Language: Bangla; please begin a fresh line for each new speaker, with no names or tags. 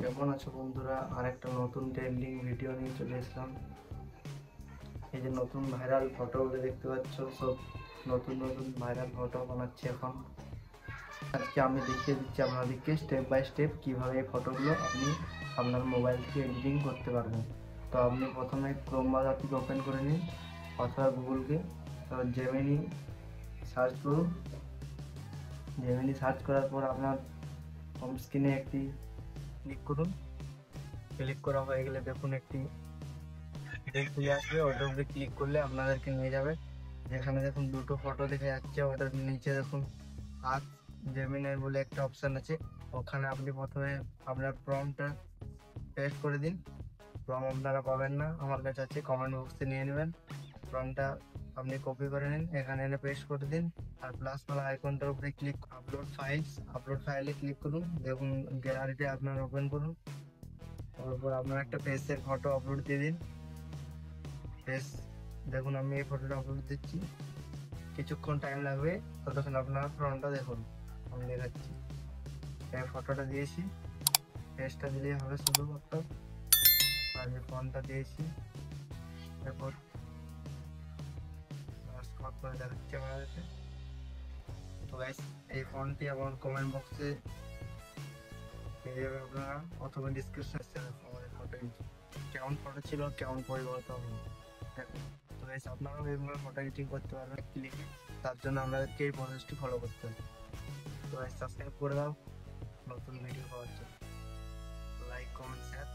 কেমন আছো বন্ধুরা? আরেকটা নতুন ট্রেন্ডিং ভিডিও নিয়ে চলে এসলাম। এই যে নতুন ভাইরাল ফটোগুলো দেখতে পাচ্ছ, সব নতুন নতুন ভাইরাল ফটো বানাচ্ছি এখন। আজকে আমি দেখিয়ে দিচ্ছি আপনাদেরকে স্টেপ বাই স্টেপ কিভাবে এই ফটোগুলো আপনি আপনার মোবাইল থেকে এডিটিং করতে পারবেন। তো আপনি প্রথমে ক্রোম ব্রাউজার থেকে ওপেন করে নিন অথবা গুগলকে জেমিনি সার্চ করুন। জেমিনি সার্চ করার পর আপনার হোম স্ক্রিনে একটি ক্লিক করুন। ক্লিক করা হয়ে গেলে দেখুন একটি খুলে আসবে, ওটার উপরে ক্লিক করলে আপনাদেরকে নিয়ে যাবে যেখানে দেখুন দুটো ফটো দেখা যাচ্ছে। ওটার নিচে দেখুন আজ জেমিনাই বলে একটা অপশান আছে, ওখানে আপনি প্রথমে আপনার প্রম্পটটা পেস্ট করে দিন। প্রম্পট আপনারা পাবেন না, আমার কাছে আছে, কমেন্ট বক্সে নিয়ে নেবেন। প্রম্পটটা আপনি কপি করে নিন, এখানে এনে পেস্ট করে দিন। আর প্লাস মালা আইকনটার উপরে ক্লিক আপলোড ফাইলে ক্লিক করুন। দেখুন গ্যালারিতে আপনার ওপেন করুন, তারপর আপনার একটা পেজের ফটো আপলোড দিয়ে দিন। দেখুন আমি এই ফটোটা আপলোড দিচ্ছি, কিছুক্ষণ টাইম লাগবে, ততক্ষণ আপনার ফ্রন্টটা দেখুন আমি দেখাচ্ছি। এই ফটোটা দিয়েছি, পেজটা দিলেই হবে শুধুমাত্র। আমি ফ্রন্টটা দিয়েছি, তারপর করে দেখাচ্ছি আমাদেরকে। তো গাইস, এই ফন্টটি আমার কমেন্ট বক্সে পেয়ে যাবে আপনারা, অথবা ডিসক্রিপশন আমাদের ফটো কেমন ফটো ছিল, কেমন পরিবর্তন হলো দেখুন। তো গাইস, আপনারাও এইভাবে ফটো এডিটিং করতে পারবেন ক্লিকে। তার জন্য আমাদেরকে এই প্রসেসটি ফলো করতে হবে। তো গাইস, সাবস্ক্রাইব করে দাও নতুন ভিডিও পাওয়ার জন্য। Like, comment, share.